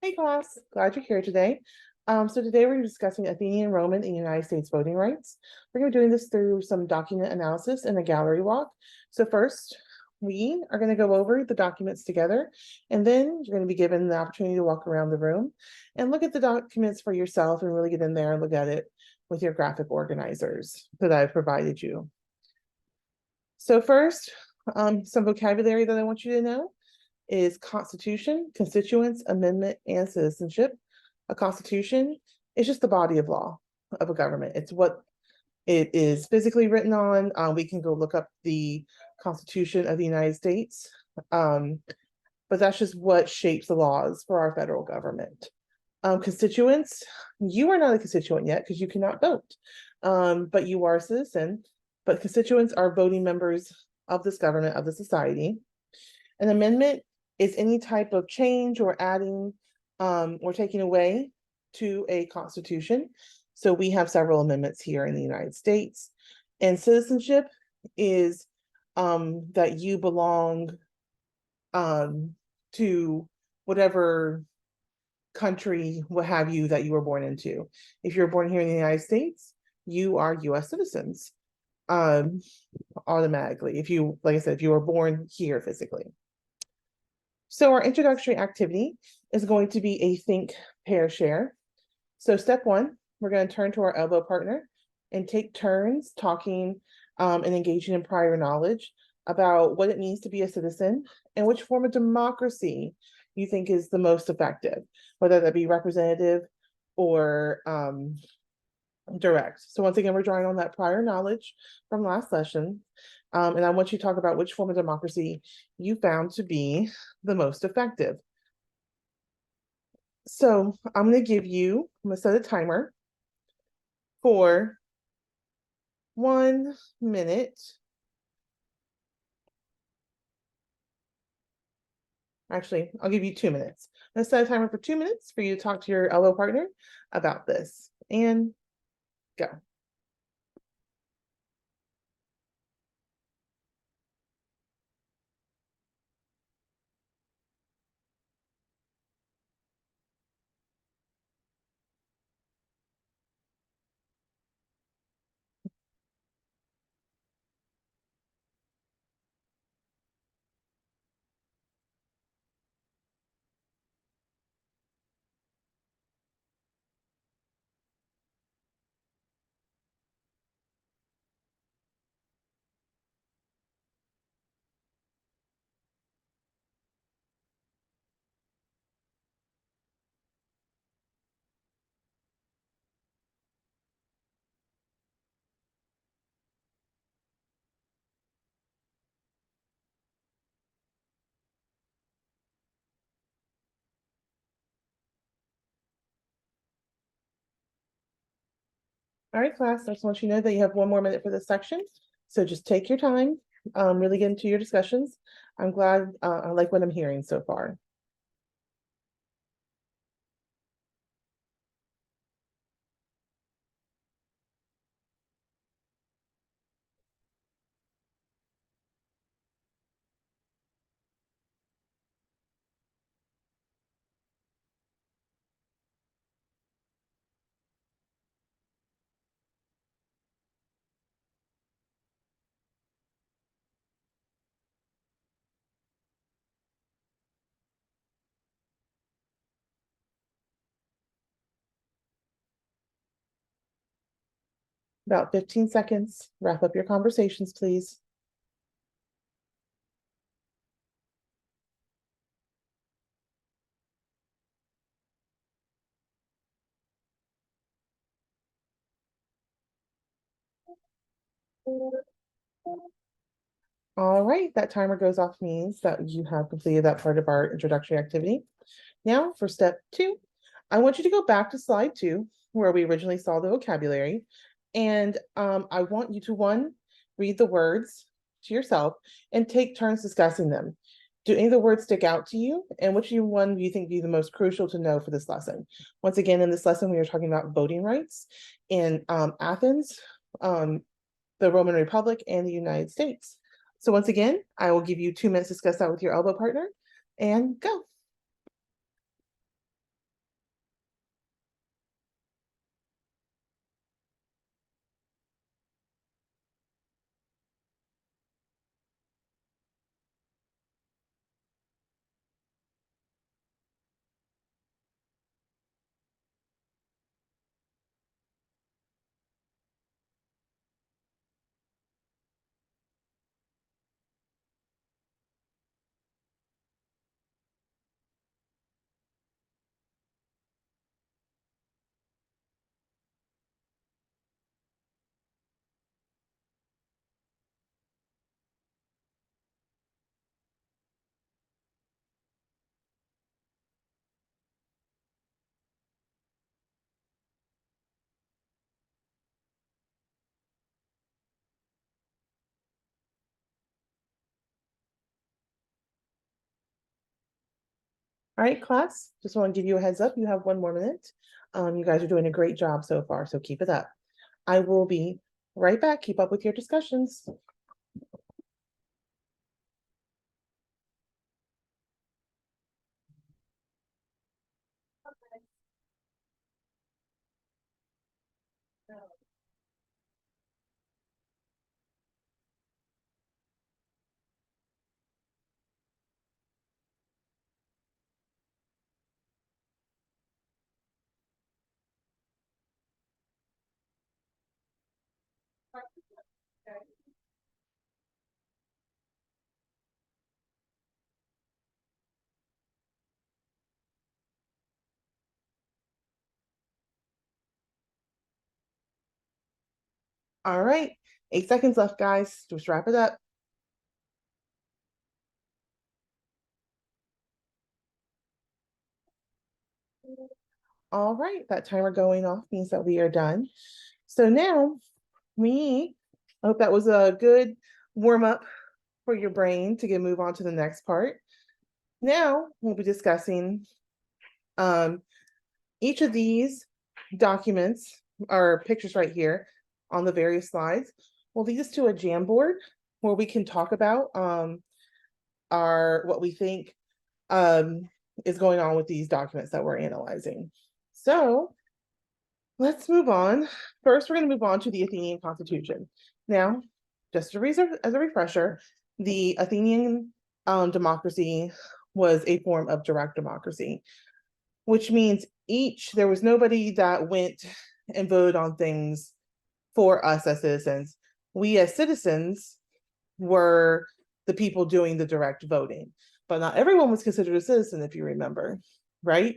Hey class, glad you're here today. So today we're discussing Athenian, Roman, and United States voting rights. We're going to be doing this through some document analysis and a gallery walk. So first, we are going to go over the documents together, and then you're going to be given the opportunity to walk around the room and look at the documents for yourself and really get in there and look at it with your graphic organizers that I've provided you. So first, some vocabulary that I want you to know is constitution, constituents, amendment, and citizenship. A constitution is just the body of law of a government. It's what it is physically written on. We can go look up the Constitution of the United States, but that's just what shapes the laws for our federal government. Constituents, you are not a constituent yet because you cannot vote, but you are a citizen. But constituents are voting members of this government, of the society. An amendment is any type of change or adding or taking away to a constitution. So we have several amendments here in the United States. And citizenship is that you belong to whatever country, what have you, that you were born into. If you're born here in the United States, you are US citizens automatically. If you, like I said, if you were born here physically. So our introductory activity is going to be a think, pair, share. So step one, we're going to turn to our elbow partner and take turns talking and engaging in prior knowledge about what it means to be a citizen and which form of democracy you think is the most effective, whether that be representative or direct. So once again, we're drawing on that prior knowledge from last session. And I want you to talk about which form of democracy you found to be the most effective. So I'm going to set a timer for 1 minute. Actually, I'll give you 2 minutes. I'm going to set a timer for 2 minutes for you to talk to your elbow partner about this. And go. All right, class, I just want you to know that you have 1 more minute for this section. So just take your time, really get into your discussions. I'm glad, I like what I'm hearing so far. About 15 seconds. Wrap up your conversations, please. All right, that timer goes off means that you have completed that part of our introductory activity. Now for step 2, I want you to go back to slide 2 where we originally saw the vocabulary. And I want you to, 1, read the words to yourself and take turns discussing them. Do any of the words stick out to you? And which one do you think be the most crucial to know for this lesson? Once again, in this lesson, we are talking about voting rights in Athens, the Roman Republic, and the United States. So once again, I will give you 2 minutes to discuss that with your elbow partner and go. All right, class, just want to give you a heads up. You have 1 more minute. You guys are doing a great job so far, so keep it up. I will be right back. Keep up with your discussions. All right, 8 seconds left, guys. Just wrap it up. All right, that timer going off means that we are done. So now I hope that was a good warm up for your brain to move on to the next part. Now we'll be discussing each of these documents or pictures right here on the various slides will lead us to a Jamboard where we can talk about what we think is going on with these documents that we're analyzing. So let's move on. First, we're going to move on to the Athenian Constitution. Now, just as a refresher, the Athenian democracy was a form of direct democracy, which means there was nobody that went and voted on things for us as citizens. We as citizens were the people doing the direct voting, but not everyone was considered a citizen, if you remember, right?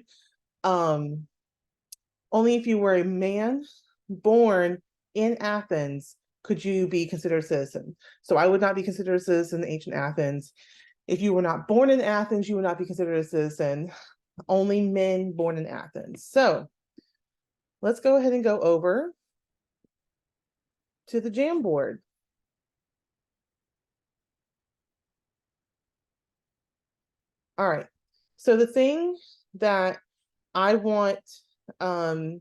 Only if you were a man born in Athens could you be considered a citizen. So I would not be considered a citizen in ancient Athens. If you were not born in Athens, you would not be considered a citizen. Only men born in Athens. So let's go ahead and go over to the Jamboard. All right. So the thing that I want to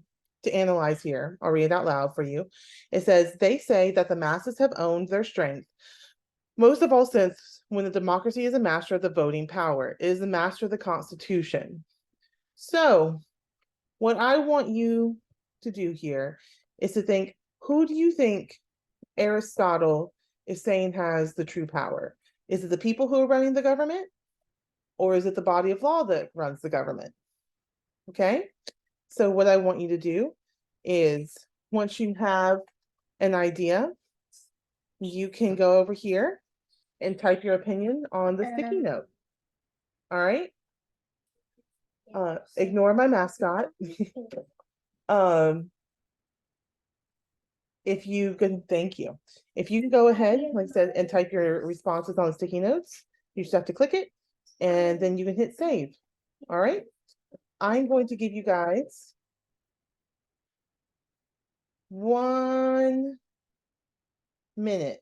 analyze here, I'll read it out loud for you. It says, they say that the masses have owned their strength, most of all since when the democracy is a master of the voting power, it is the master of the Constitution. So what I want you to do here is to think, who do you think Aristotle is saying has the true power? Is it the people who are running the government? Or is it the body of law that runs the government? Okay, so what I want you to do is, once you have an idea, you can go over here and type your opinion on the sticky note. All right. Ignore my mascot. If you can, thank you. If you can go ahead, like I said, and type your responses on the sticky notes, you just have to click it and then you can hit save. All right. I'm going to give you guys 1 minute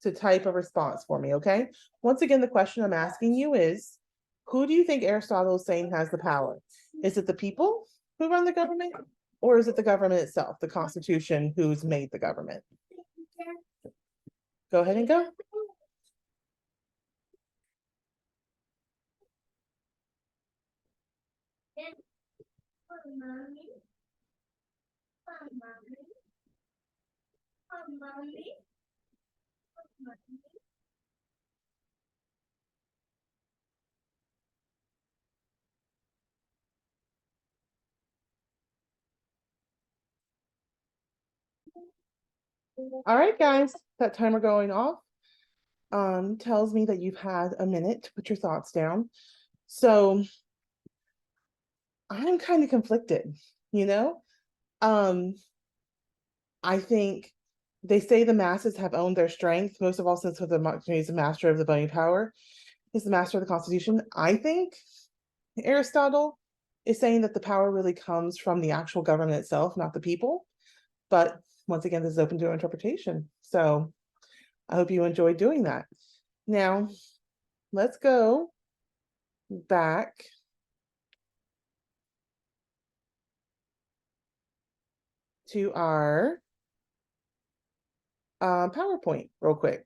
to type a response for me, okay? Once again, the question I'm asking you is, who do you think Aristotle is saying has the power? Is it the people who run the government? Or is it the government itself, the Constitution, who's made the government? Go ahead and go. All right, guys, that timer going off tells me that you've had a minute to put your thoughts down. So I'm kind of conflicted, you know? I think they say the masses have owned their strength, most of all since the democracy is the master of the voting power, is the master of the Constitution. I think Aristotle is saying that the power really comes from the actual government itself, not the people. But once again, this is open to interpretation. So I hope you enjoyed doing that. Now, let's go back to our PowerPoint real quick.